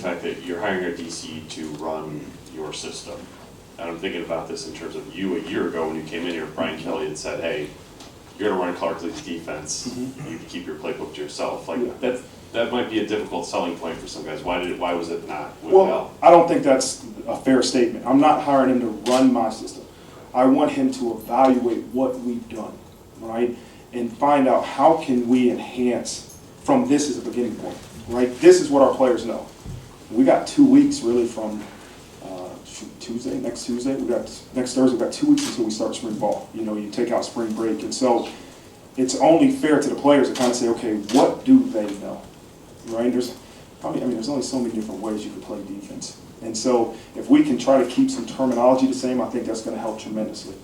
fact that you're hiring a DC to run your system. And I'm thinking about this in terms of you a year ago when you came in here, Brian Kelly had said, hey, you're going to run Clark-Lee's defense. You can keep your playbook to yourself. Like that might be a difficult selling point for some guys. Why was it not with Al? I don't think that's a fair statement. I'm not hiring him to run my system. I want him to evaluate what we've done, right? And find out how can we enhance from this as a beginning point, right? This is what our players know. We got 2 weeks really from next Thursday, we got 2 weeks until we start spring ball. You know, you take out spring break. And so it's only fair to the players to kind of say, okay, what do they know, right? There's only so many different ways you can play defense. And so if we can try to keep some terminology the same, I think that's going to help tremendously.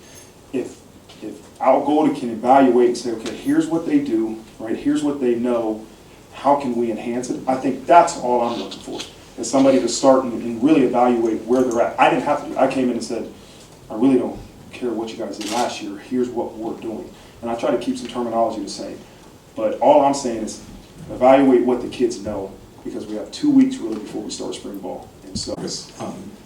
If Al Golden can evaluate and say, okay, here's what they do, right? Here's what they know. How can we enhance it? I think that's all I'm looking for. Is somebody to start and really evaluate where they're at. I didn't have to do it. I came in and said, I really don't care what you guys did last year. Here's what we're doing. And I try to keep some terminology the same. But all I'm saying is evaluate what the kids know, because we have 2 weeks really before we start spring ball. And so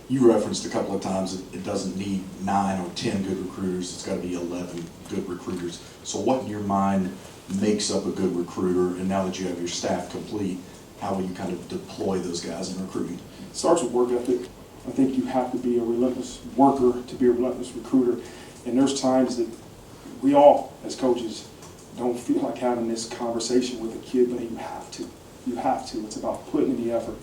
you referenced a couple of times it doesn't need 9 or 10 good recruiters. It's got to be 11 good recruiters. So what in your mind makes up a good recruiter? And now that you have your staff complete, how will you kind of deploy those guys in recruiting? It starts with work ethic. I think you have to be a relentless worker to be a relentless recruiter. And there's times that we all, as coaches, don't feel like having this conversation with a kid, but you have to. You have to. It's about putting in the effort,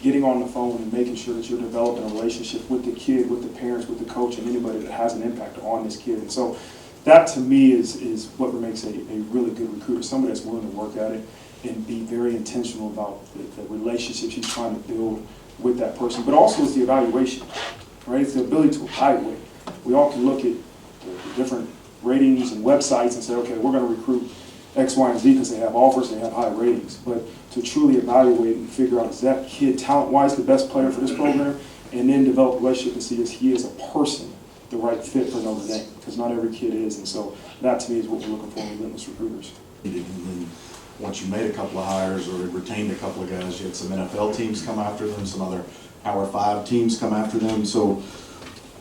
getting on the phone and making sure that you're developing a relationship with the kid, with the parents, with the coach, and anybody that has an impact on this kid. And so that, to me, is what makes a really good recruiter, somebody that's willing to work at it and be very intentional about the relationships he's trying to build with that person. But also is the evaluation, right? It's the ability to evaluate. We all can look at the different ratings and websites and say, okay, we're going to recruit X, Y, and Z because they have offers, they have high ratings. But to truly evaluate and figure out, is that kid talent-wise the best player for this program? And then develop a relationship and see if he is a person the right fit for Notre Dame, because not every kid is. And so that, to me, is what we're looking for in relentless recruiters. And then once you made a couple of hires or retained a couple of guys, you had some NFL teams come after them, some other Power 5 teams come after them. So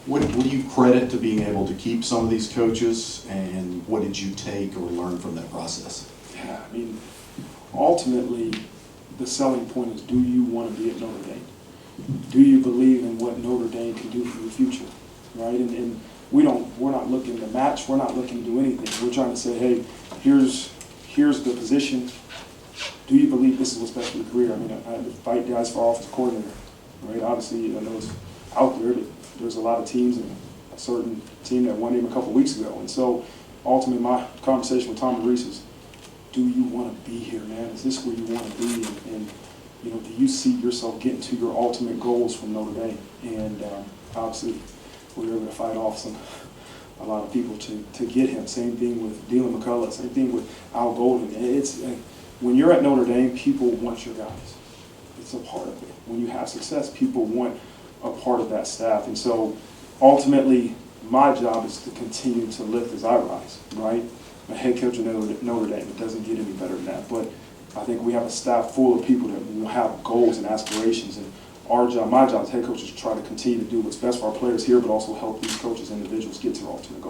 what do you credit to being able to keep some of these coaches, and what did you take or learn from that process? Yeah, I mean, ultimately, the selling point is, do you want to be at Notre Dame? Do you believe in what Notre Dame can do for your future, right? And we're not looking to match. We're not looking to do anything. We're trying to say, hey, here's the position. Do you believe this is what's best for your career? I mean, I had to fight guys for office coordinator, right? Obviously, I know it's out there that there's a lot of teams, and a certain team that won him a couple weeks ago. And so, ultimately, my conversation with Tom and Rees is, do you want to be here, man? Is this where you want to be? And you know, do you see yourself getting to your ultimate goals from Notre Dame? And obviously, we were able to fight off a lot of people to get him. Same thing with Deland, McCullough. Same thing with Al Golden. When you're at Notre Dame, people want your guys. It's a part of it. When you have success, people want a part of that staff. And so, ultimately, my job is to continue to lift as I rise, right? I'm a head coach at Notre Dame. It doesn't get any better than that. But I think we have a staff full of people that will have goals and aspirations. And our job, my job as head coach, is to try to continue to do what's best for our players here, but also help these coaches, individuals, get to their ultimate goal.